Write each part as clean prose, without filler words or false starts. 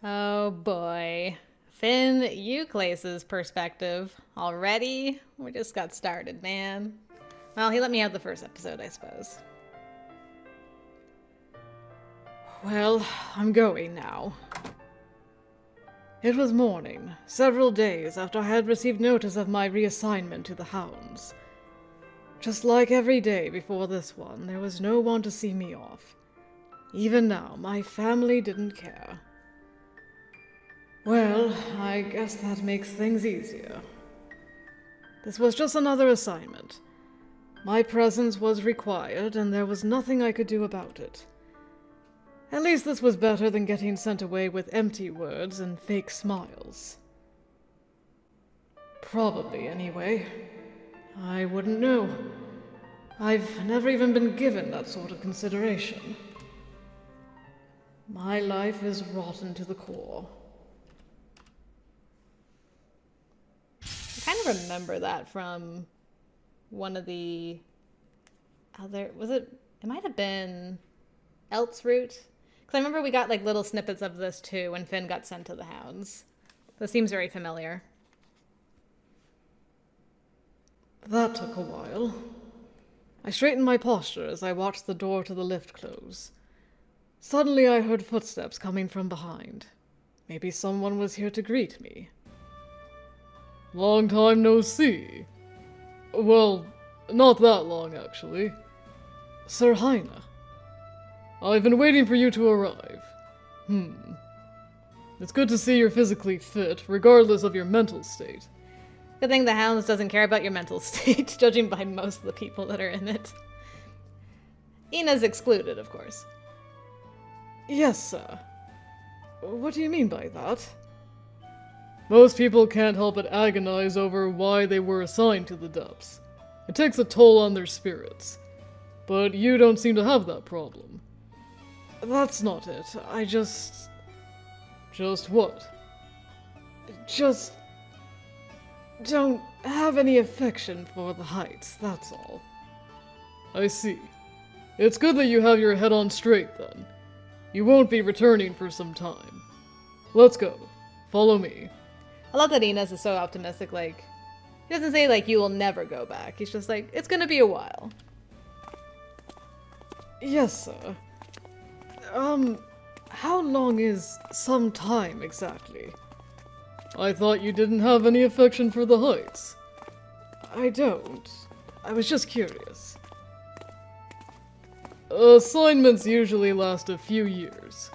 Oh boy. Finn Euclase's perspective. Already? We just got started, man. Well, he let me have the first episode, I suppose. Well, I'm going now. It was morning, several days after I had received notice of my reassignment to the Hounds. Just like every day before this one, there was no one to see me off. Even now, my family didn't care. Well, I guess that makes things easier. This was just another assignment. My presence was required, and there was nothing I could do about it. At least this was better than getting sent away with empty words and fake smiles. Probably, anyway. I wouldn't know. I've never even been given that sort of consideration. My life is rotten to the core. I kind of remember that from one of the other... It might have been Eltcreed? Because I remember we got like little snippets of this too when Finn got sent to the Hounds. This seems very familiar. That took a while. I straightened my posture as I watched the door to the lift close. Suddenly I heard footsteps coming from behind. Maybe someone was here to greet me. Long time no see. Well, not that long, actually. Sir Heine. I've been waiting for you to arrive. It's good to see you're physically fit, regardless of your mental state. Good thing the Hounds doesn't care about your mental state, judging by most of the people that are in it. Ines excluded, of course. Yes, sir. What do you mean by that? Most people can't help but agonize over why they were assigned to the depths. It takes a toll on their spirits. But you don't seem to have that problem. That's not it. I just... Just what? Just... don't have any affection for the heights, that's all. I see. It's good that you have your head on straight, then. You won't be returning for some time. Let's go. Follow me. I love that Ines is so optimistic, like... He doesn't say, like, you will never go back. He's just like, it's gonna be a while. Yes, sir. How long is some time exactly? I thought you didn't have any affection for the heights. I don't. I was just curious. Assignments usually last a few years.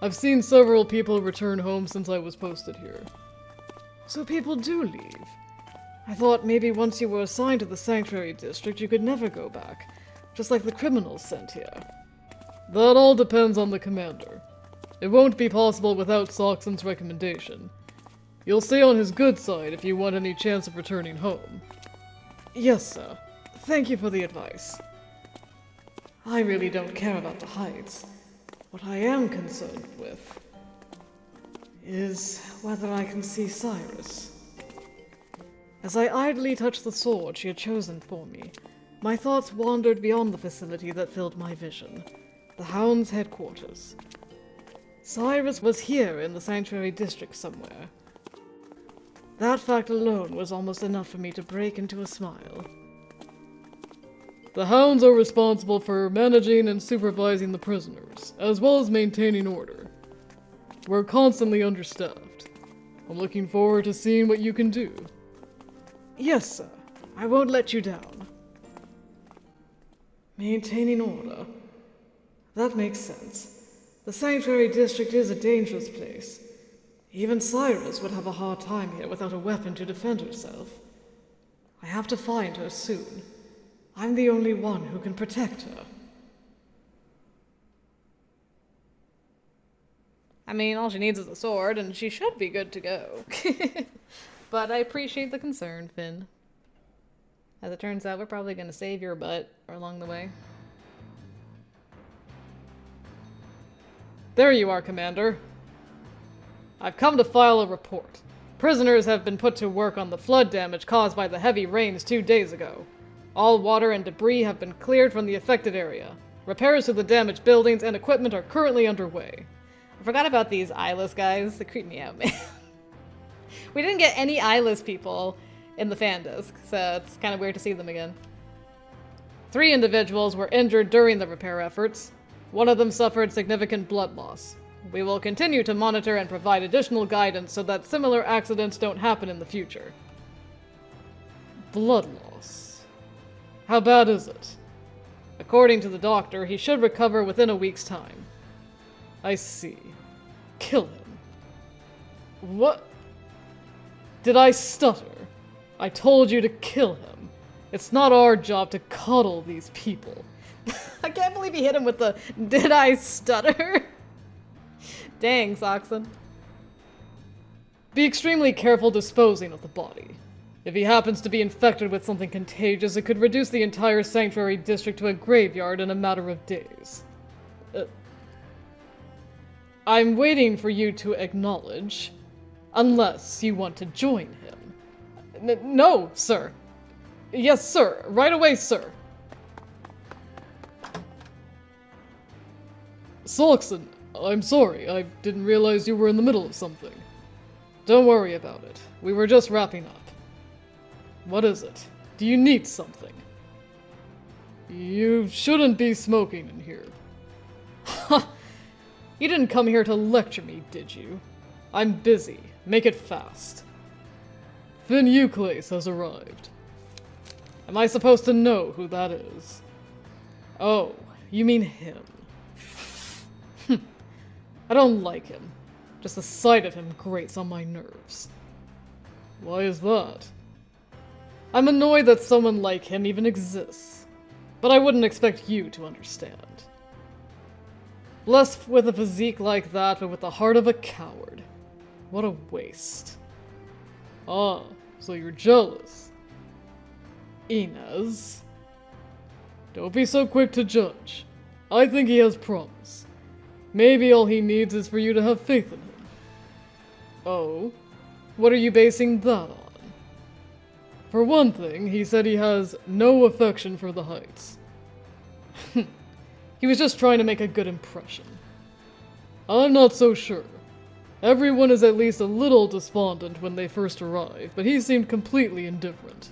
I've seen several people return home since I was posted here. So people do leave. I thought maybe once you were assigned to the Sanctuary District you could never go back, just like the criminals sent here. That all depends on the commander. It won't be possible without Sachsen's recommendation. You'll stay on his good side if you want any chance of returning home. Yes, sir. Thank you for the advice. I really don't care about the heights. What I am concerned with is whether I can see Cyrus. As I idly touched the sword she had chosen for me, my thoughts wandered beyond the facility that filled my vision, the Hound's headquarters. Cyrus was here in the Sanctuary District somewhere. That fact alone was almost enough for me to break into a smile. The Hounds are responsible for managing and supervising the prisoners, as well as maintaining order. We're constantly understaffed. I'm looking forward to seeing what you can do. Yes, sir. I won't let you down. Maintaining order. That makes sense. The Sanctuary District is a dangerous place. Even Cyrus would have a hard time here without a weapon to defend herself. I have to find her soon. I'm the only one who can protect her. I mean, all she needs is a sword, and she should be good to go. But I appreciate the concern, Finn. As it turns out, we're probably going to save your butt along the way. There you are, Commander. I've come to file a report. Prisoners have been put to work on the flood damage caused by the heavy rains 2 days ago. All water and debris have been cleared from the affected area. Repairs to the damaged buildings and equipment are currently underway. I forgot about these eyeless guys. They creep me out, man. We didn't get any eyeless people in the fan disc, so it's kind of weird to see them again. 3 individuals were injured during the repair efforts. One of them suffered significant blood loss. We will continue to monitor and provide additional guidance so that similar accidents don't happen in the future. Blood loss. How bad is it? According to the doctor, he should recover within a week's time. I see. Kill him. What? Did I stutter? I told you to kill him. It's not our job to coddle these people. I can't believe he hit him with the, did I stutter? Dang, Sachsen. Be extremely careful disposing of the body. If he happens to be infected with something contagious, it could reduce the entire sanctuary district to a graveyard in a matter of days. I'm waiting for you to acknowledge, unless you want to join him. No, sir. Yes, sir. Right away, sir. Sachsen, I'm sorry. I didn't realize you were in the middle of something. Don't worry about it. We were just wrapping up. What is it? Do you need something? You shouldn't be smoking in here. Ha! You didn't come here to lecture me, did you? I'm busy. Make it fast. Finn Euclase has arrived. Am I supposed to know who that is? Oh, you mean him. I don't like him. Just the sight of him grates on my nerves. Why is that? I'm annoyed that someone like him even exists. But I wouldn't expect you to understand. Blessed with a physique like that, but with the heart of a coward. What a waste. Ah, so you're jealous. Ines? Don't be so quick to judge. I think he has promise. Maybe all he needs is for you to have faith in him. Oh? What are you basing that on? For one thing, he said he has no affection for the Heights. He was just trying to make a good impression. I'm not so sure. Everyone is at least a little despondent when they first arrive, but he seemed completely indifferent.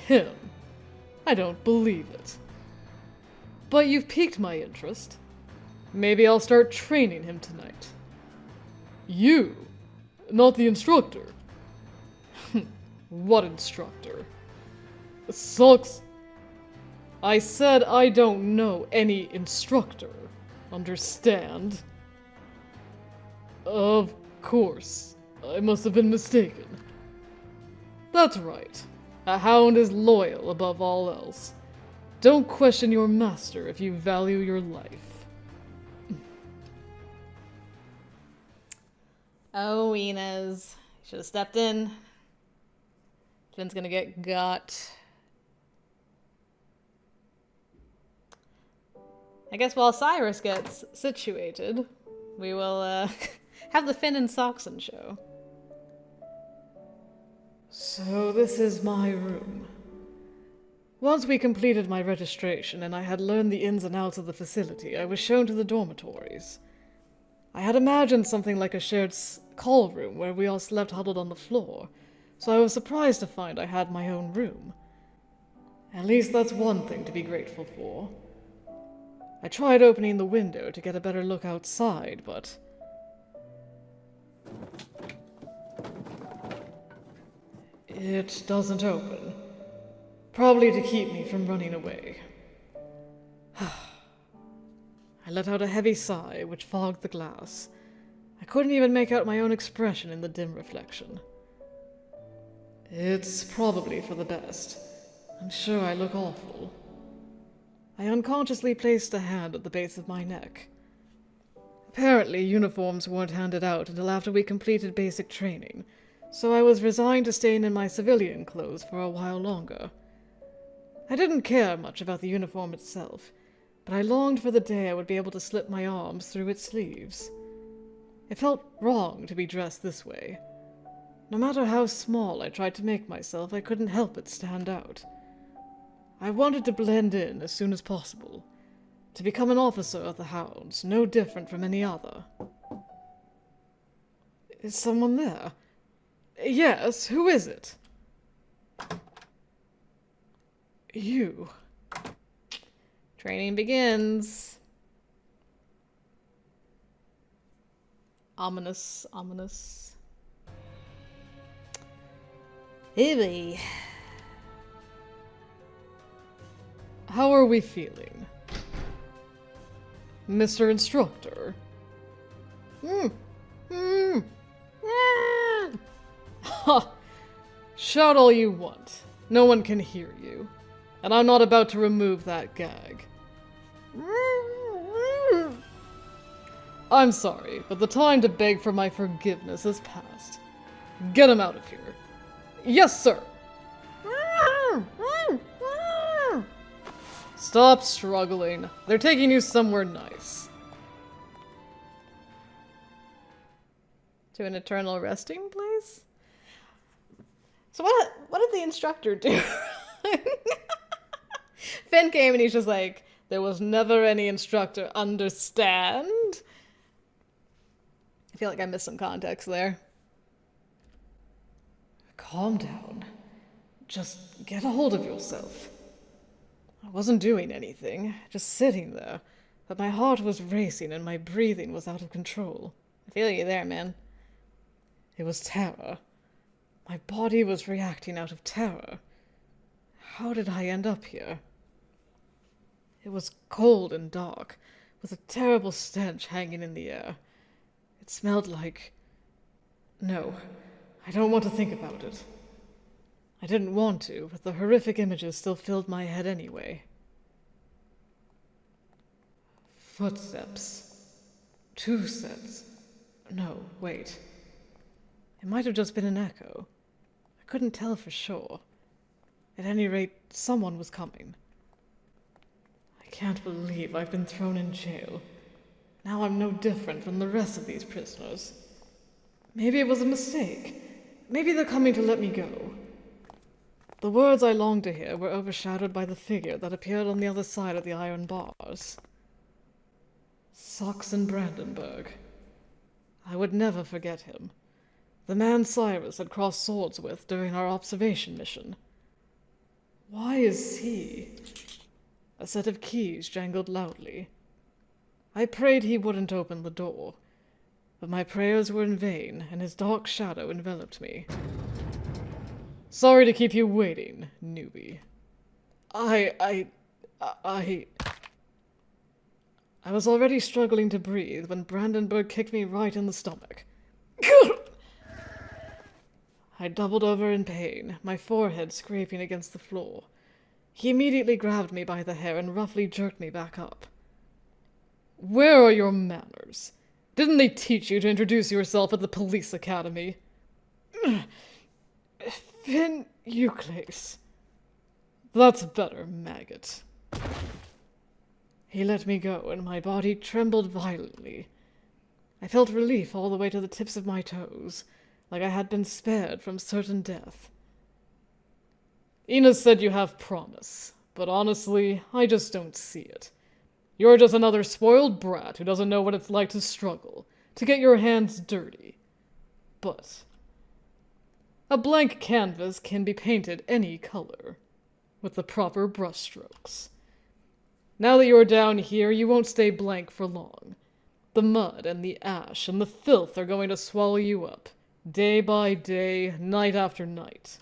Him? I don't believe it. But you've piqued my interest. Maybe I'll start training him tonight. You? Not the instructor? What instructor? Sucks. I said I don't know any instructor. Understand? Of course. I must have been mistaken. That's right. A hound is loyal above all else. Don't question your master if you value your life. Oh, Ines. Should have stepped in. Finn's gonna get got. I guess while Cyrus gets situated, we will have the Finn and Sachsen show. So this is my room. Once we completed my registration and I had learned the ins and outs of the facility, I was shown to the dormitories. I had imagined something like a shared call room where we all slept huddled on the floor, so I was surprised to find I had my own room. At least that's one thing to be grateful for. I tried opening the window to get a better look outside, but... it doesn't open. Probably to keep me from running away. I let out a heavy sigh, which fogged the glass. I couldn't even make out my own expression in the dim reflection. It's probably for the best. I'm sure I look awful. I unconsciously placed a hand at the base of my neck. Apparently, uniforms weren't handed out until after we completed basic training, so I was resigned to staying in my civilian clothes for a while longer. I didn't care much about the uniform itself, but I longed for the day I would be able to slip my arms through its sleeves. It felt wrong to be dressed this way. No matter how small I tried to make myself, I couldn't help but stand out. I wanted to blend in as soon as possible, To become an officer of the Hounds, no different from any other. Is someone there? Yes, who is it? You. Training begins. Ominous, ominous. Hey, How are we feeling? Mr. Instructor? Ha! Shout all you want. No one can hear you. And I'm not about to remove that gag. I'm sorry, but the time to beg for my forgiveness has passed. Get him out of here. Yes, sir! Stop struggling. They're taking you somewhere nice. To an eternal resting place? So what did the instructor do? Finn came and he's just like, there was never any instructor, understand? I feel like I missed some context there. Calm down. Just get a hold of yourself. I wasn't doing anything, just sitting there, but my heart was racing and my breathing was out of control. I feel you there, man. It was terror. My body was reacting out of terror. How did I end up here? It was cold and dark, with a terrible stench hanging in the air. It smelled like... No, I don't want to think about it. I didn't want to, but the horrific images still filled my head anyway. Footsteps. 2 sets. No, wait. It might have just been an echo. I couldn't tell for sure. At any rate, someone was coming. I can't believe I've been thrown in jail. Now I'm no different from the rest of these prisoners. Maybe it was a mistake. Maybe they're coming to let me go. The words I longed to hear were overshadowed by the figure that appeared on the other side of the iron bars. Sachsen Brandenburg. I would never forget him. The man Cyrus had crossed swords with during our observation mission. Why is he? A set of keys jangled loudly. I prayed he wouldn't open the door, but my prayers were in vain, and his dark shadow enveloped me. Sorry to keep you waiting, newbie. I was already struggling to breathe when Brandenburg kicked me right in the stomach. I doubled over in pain, my forehead scraping against the floor. He immediately grabbed me by the hair and roughly jerked me back up. Where are your manners? Didn't they teach you to introduce yourself at the police academy? Finn Euclase. That's better, maggot. He let me go, and my body trembled violently. I felt relief all the way to the tips of my toes, like I had been spared from certain death. Ines said you have promise, but honestly, I just don't see it. You're just another spoiled brat who doesn't know what it's like to struggle, to get your hands dirty. But a blank canvas can be painted any color, with the proper brushstrokes. Now that you're down here, you won't stay blank for long. The mud and the ash and the filth are going to swallow you up, day by day, night after night.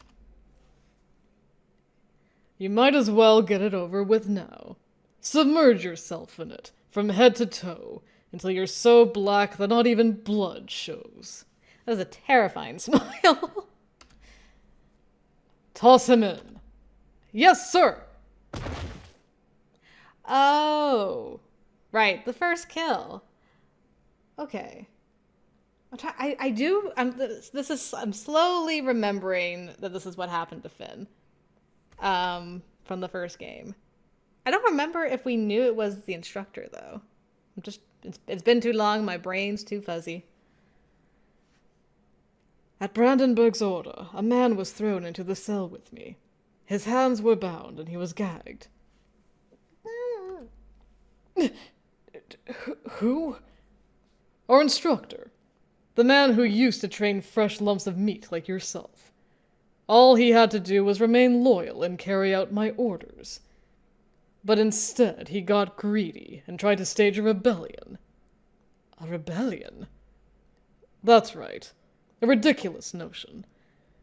You might as well get it over with now. Submerge yourself in it, from head to toe, until you're so black that not even blood shows. That was a terrifying smile. Toss him in. Yes, sir! Oh, right, the first kill. Okay. I'm slowly remembering that this is what happened to Finn. From the first game. I don't remember if we knew it was the instructor, though. It's been too long, my brain's too fuzzy. At Brandenburg's order, a man was thrown into the cell with me. His hands were bound and he was gagged. Who? Our instructor. The man who used to train fresh lumps of meat like yourself. All he had to do was remain loyal and carry out my orders. But instead, he got greedy and tried to stage a rebellion. A rebellion? That's right. A ridiculous notion.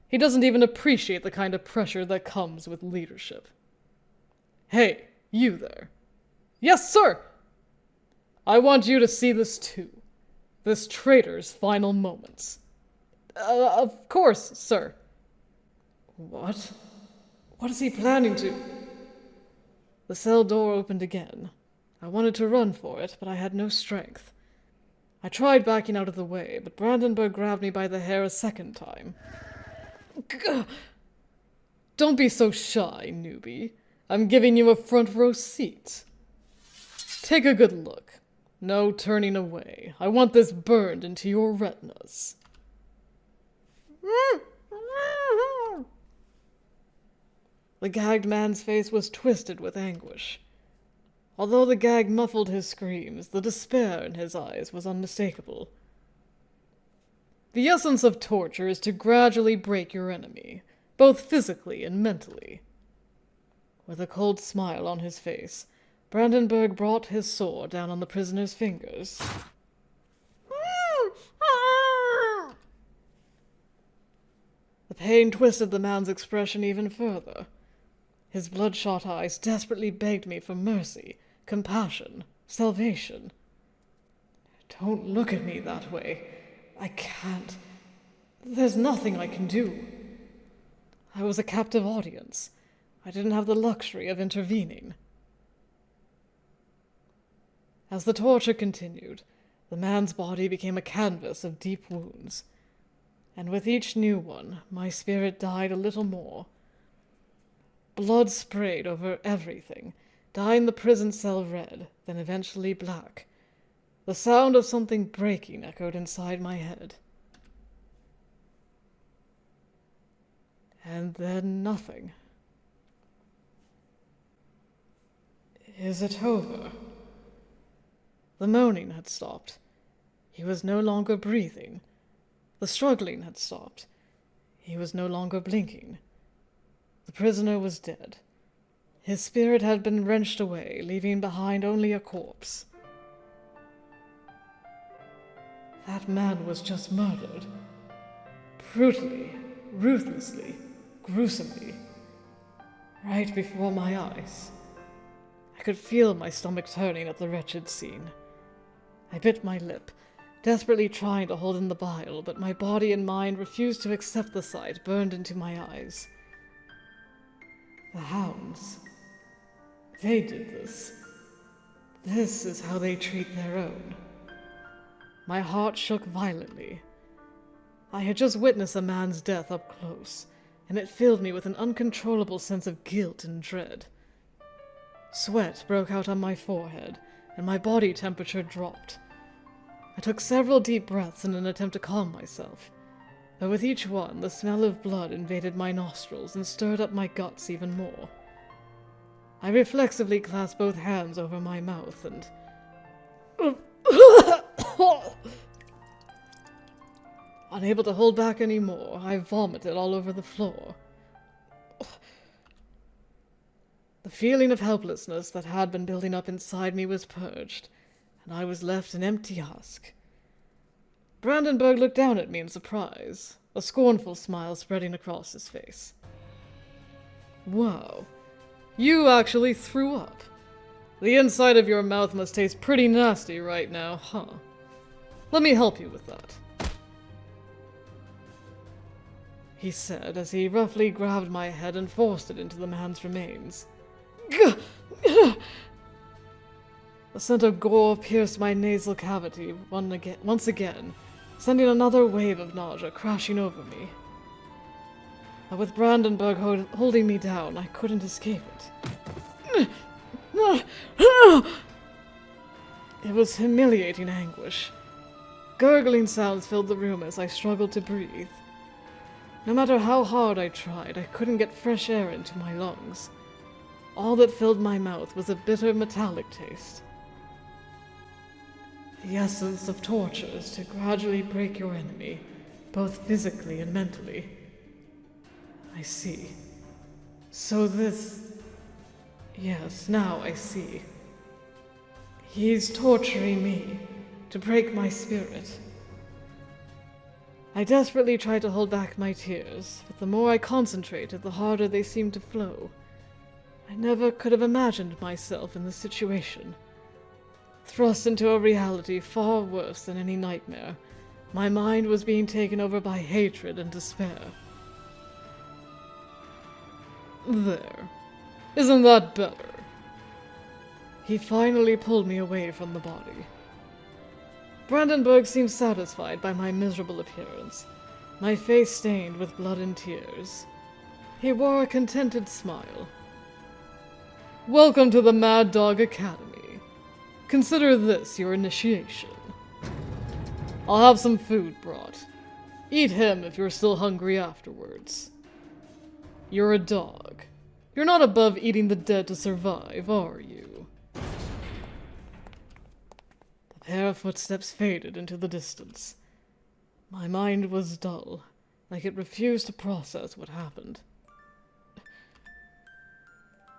He doesn't even appreciate the kind of pressure that comes with leadership. Hey, you there. Yes, sir! I want you to see this too. This traitor's final moments. Of course, sir. What? What is he planning to? The cell door opened again. I wanted to run for it, but I had no strength. I tried backing out of the way, but Brandenburg grabbed me by the hair a second time. Gah! Don't be so shy, newbie. I'm giving you a front row seat. Take a good look. No turning away. I want this burned into your retinas. The gagged man's face was twisted with anguish. Although the gag muffled his screams, the despair in his eyes was unmistakable. The essence of torture is to gradually break your enemy, both physically and mentally. With a cold smile on his face, Brandenburg brought his sword down on the prisoner's fingers. The pain twisted the man's expression even further. His bloodshot eyes desperately begged me for mercy, compassion, salvation. Don't look at me that way. I can't. There's nothing I can do. I was a captive audience. I didn't have the luxury of intervening. As the torture continued, the man's body became a canvas of deep wounds, and with each new one, my spirit died a little more. Blood sprayed over everything, dyeing the prison cell red, then eventually black. The sound of something breaking echoed inside my head. And then nothing. Is it over? The moaning had stopped. He was no longer breathing. The struggling had stopped. He was no longer blinking. The prisoner was dead. His spirit had been wrenched away, leaving behind only a corpse. That man was just murdered. Brutally, ruthlessly, gruesomely. Right before my eyes. I could feel my stomach turning at the wretched scene. I bit my lip, desperately trying to hold in the bile, but my body and mind refused to accept the sight burned into my eyes. The hounds. They did this. This is how they treat their own. My heart shook violently. I had just witnessed a man's death up close, and it filled me with an uncontrollable sense of guilt and dread. Sweat broke out on my forehead, and my body temperature dropped. I took several deep breaths in an attempt to calm myself, but with each one, the smell of blood invaded my nostrils and stirred up my guts even more. I reflexively clasped both hands over my mouth and... Unable to hold back any more, I vomited all over the floor. The feeling of helplessness that had been building up inside me was purged, and I was left an empty husk. Brandenburg looked down at me in surprise, a scornful smile spreading across his face. Wow, you actually threw up. The inside of your mouth must taste pretty nasty right now, huh? Let me help you with that. He said as he roughly grabbed my head and forced it into the man's remains. The scent of gore pierced my nasal cavity once again, sending another wave of nausea crashing over me. But with Brandenburg holding me down, I couldn't escape it. It was humiliating anguish. Gurgling sounds filled the room as I struggled to breathe. No matter how hard I tried, I couldn't get fresh air into my lungs. All that filled my mouth was a bitter metallic taste. The essence of torture is to gradually break your enemy, both physically and mentally. I see. So this... Yes, now I see. He's torturing me to break my spirit. I desperately tried to hold back my tears, but the more I concentrated, the harder they seemed to flow. I never could have imagined myself in this situation. Thrust into a reality far worse than any nightmare, my mind was being taken over by hatred and despair. There. Isn't that better? He finally pulled me away from the body. Brandenburg seemed satisfied by my miserable appearance, my face stained with blood and tears. He wore a contented smile. Welcome to the Mad Dog Academy. Consider this your initiation. I'll have some food brought. Eat him if you're still hungry afterwards. You're a dog. You're not above eating the dead to survive, are you? The pair of footsteps faded into the distance. My mind was dull, like it refused to process what happened.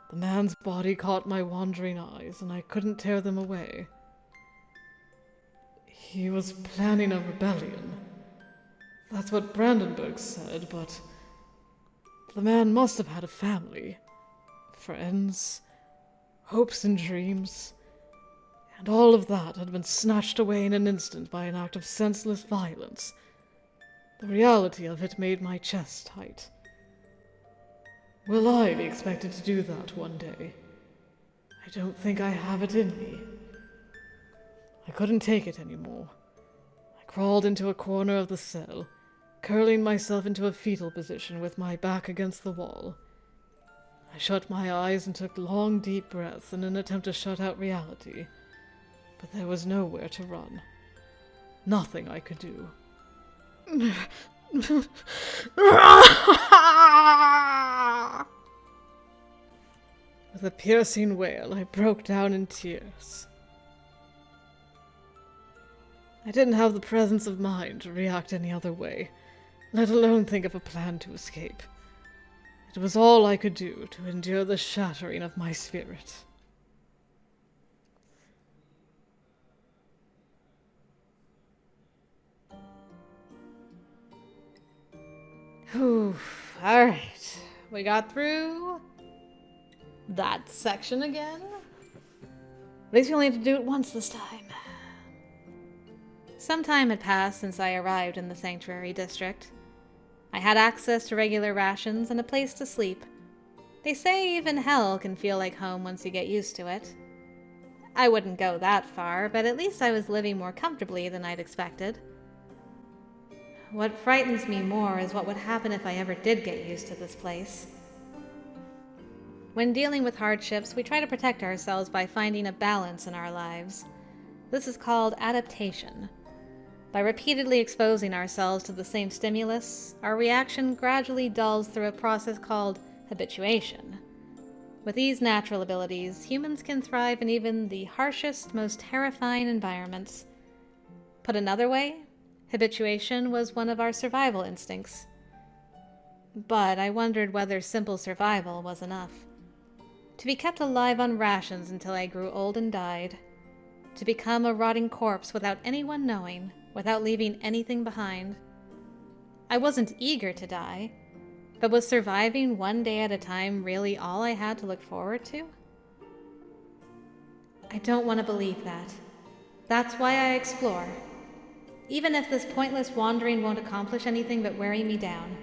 The man's body caught my wandering eyes, and I couldn't tear them away. He was planning a rebellion. That's what Brandenburg said, but the man must have had a family, friends, hopes and dreams, and all of that had been snatched away in an instant by an act of senseless violence. The reality of it made my chest tight. Will I be expected to do that one day? I don't think I have it in me. I couldn't take it anymore. I crawled into a corner of the cell, curling myself into a fetal position with my back against the wall. I shut my eyes and took long, deep breaths in an attempt to shut out reality, but there was nowhere to run. Nothing I could do. With a piercing wail, I broke down in tears. I didn't have the presence of mind to react any other way, let alone think of a plan to escape. It was all I could do to endure the shattering of my spirit. Whew. Alright. We got through that section again. At least we only had to do it once this time. Some time had passed since I arrived in the sanctuary district. I had access to regular rations and a place to sleep. They say even hell can feel like home once you get used to it. I wouldn't go that far, but at least I was living more comfortably than I'd expected. What frightens me more is what would happen if I ever did get used to this place. When dealing with hardships, we try to protect ourselves by finding a balance in our lives. This is called adaptation. By repeatedly exposing ourselves to the same stimulus, our reaction gradually dulls through a process called habituation. With these natural abilities, humans can thrive in even the harshest, most terrifying environments. Put another way, habituation was one of our survival instincts. But I wondered whether simple survival was enough. To be kept alive on rations until I grew old and died. To become a rotting corpse without anyone knowing, without leaving anything behind. I wasn't eager to die, but was surviving one day at a time really all I had to look forward to? I don't want to believe that. That's why I explore. Even if this pointless wandering won't accomplish anything but wearing me down.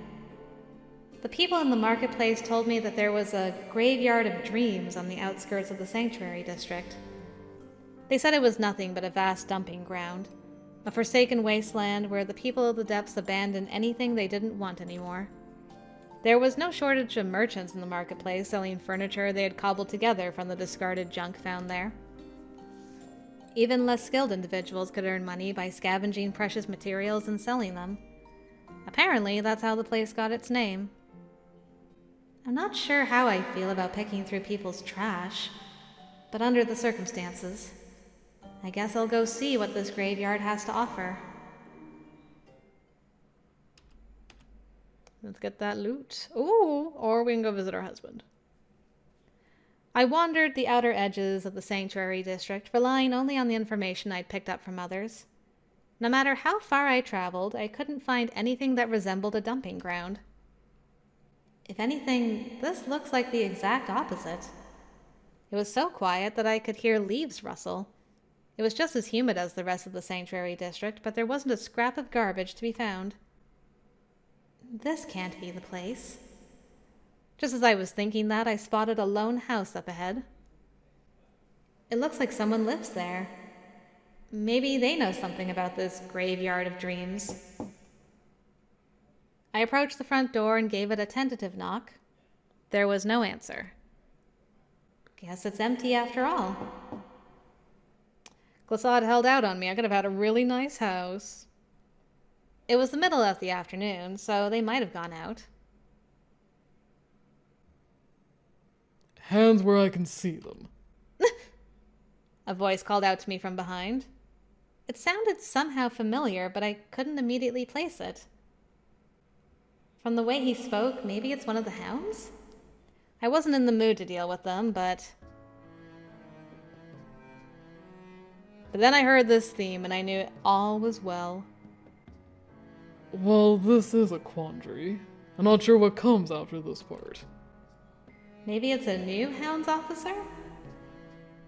The people in the marketplace told me that there was a graveyard of dreams on the outskirts of the sanctuary district. They said it was nothing but a vast dumping ground, a forsaken wasteland where the people of the depths abandoned anything they didn't want anymore. There was no shortage of merchants in the marketplace selling furniture they had cobbled together from the discarded junk found there. Even less skilled individuals could earn money by scavenging precious materials and selling them. Apparently, that's how the place got its name. I'm not sure how I feel about picking through people's trash, but under the circumstances, I guess I'll go see what this graveyard has to offer. Let's get that loot. Ooh, or we can go visit our husband. I wandered the outer edges of the sanctuary district, relying only on the information I'd picked up from others. No matter how far I traveled, I couldn't find anything that resembled a dumping ground. If anything, this looks like the exact opposite. It was so quiet that I could hear leaves rustle. It was just as humid as the rest of the sanctuary district, but there wasn't a scrap of garbage to be found. This can't be the place. Just as I was thinking that, I spotted a lone house up ahead. It looks like someone lives there. Maybe they know something about this graveyard of dreams. I approached the front door and gave it a tentative knock. There was no answer. Guess it's empty after all. Glissade held out on me. I could have had a really nice house. It was the middle of the afternoon, so they might have gone out. Hands where I can see them. A voice called out to me from behind. It sounded somehow familiar, but I couldn't immediately place it. From the way he spoke, maybe it's one of the hounds? I wasn't in the mood to deal with them, but then I heard this theme and I knew all was well. Well, this is a quandary. I'm not sure what comes after this part. Maybe it's a new hounds officer?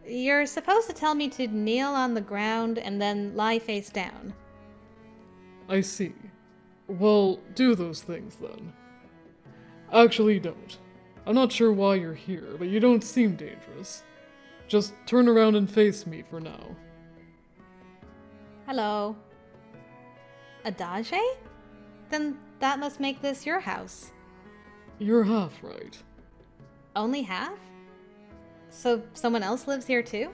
You're supposed to tell me to kneel on the ground and then lie face down. I see. Well, do those things then. Actually, don't. I'm not sure why you're here, but you don't seem dangerous. Just turn around and face me for now. Hello. Adage? Then that must make this your house. You're half right. Only half? So someone else lives here too?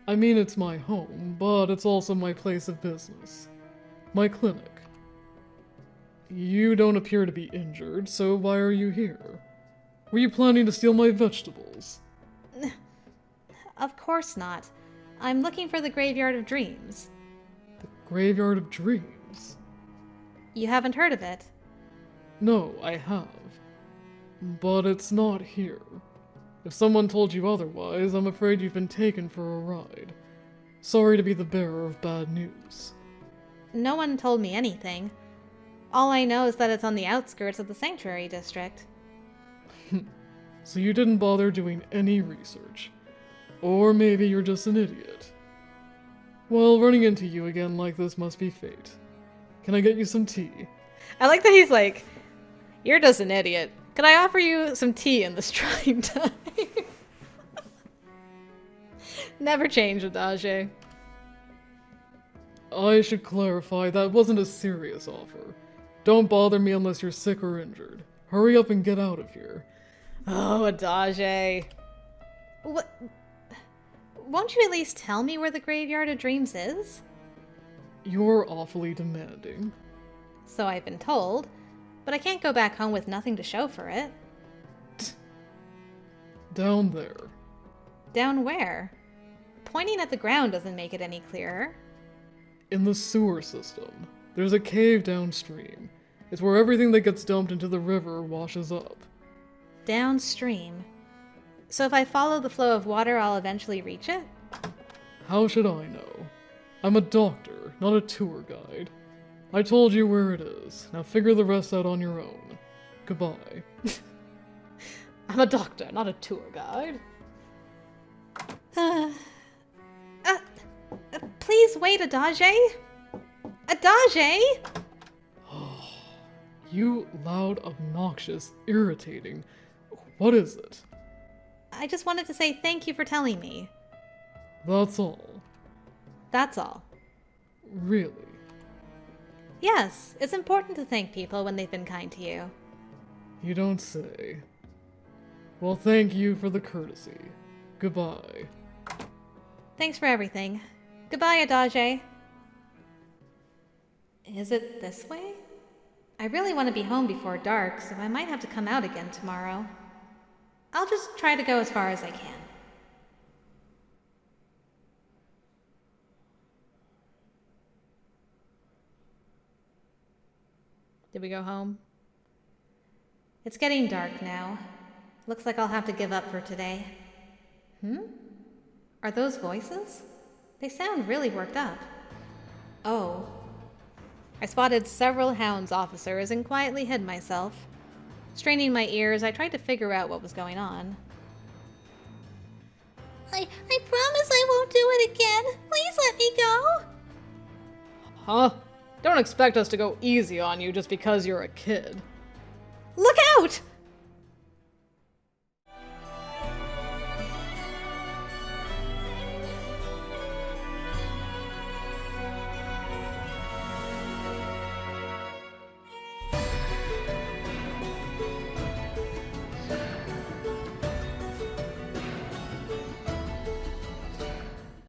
I mean, it's my home, but it's also my place of business. My clinic. You don't appear to be injured, so why are you here? Were you planning to steal my vegetables? Of course not. I'm looking for the Graveyard of Dreams. The Graveyard of Dreams? You haven't heard of it? No, I have. But it's not here. If someone told you otherwise, I'm afraid you've been taken for a ride. Sorry to be the bearer of bad news. No one told me anything. All I know is that it's on the outskirts of the Sanctuary District. So you didn't bother doing any research. Or maybe you're just an idiot. Well, running into you again like this must be fate. Can I get you some tea? I like that he's like, you're just an idiot. Can I offer you some tea in this trying time? Never change, Adage. I should clarify, that wasn't a serious offer. Don't bother me unless you're sick or injured. Hurry up and get out of here. Oh, Adage. What? Won't you at least tell me where the Graveyard of Dreams is? You're awfully demanding. So I've been told, but I can't go back home with nothing to show for it. Down there. Down where? Pointing at the ground doesn't make it any clearer. In the sewer system. There's a cave downstream. It's where everything that gets dumped into the river washes up. Downstream. So if I follow the flow of water, I'll eventually reach it? How should I know? I'm a doctor, not a tour guide. I told you where it is. Now figure the rest out on your own. Goodbye. I'm a doctor, not a tour guide. Please wait, Adage. Adage! You loud, obnoxious, irritating. What is it? I just wanted to say thank you for telling me. That's all. That's all. Really? Yes, it's important to thank people when they've been kind to you. You don't say. Well, thank you for the courtesy. Goodbye. Thanks for everything. Goodbye, Adage. Is it this way? I really want to be home before dark, so I might have to come out again tomorrow. I'll just try to go as far as I can. Did we go home? It's getting dark now. Looks like I'll have to give up for today. Are those voices? They sound really worked up. Oh. I spotted several hounds officers and quietly hid myself. Straining my ears, I tried to figure out what was going on. I promise I won't do it again. Please let me go. Huh? Don't expect us to go easy on you just because you're a kid. Look out!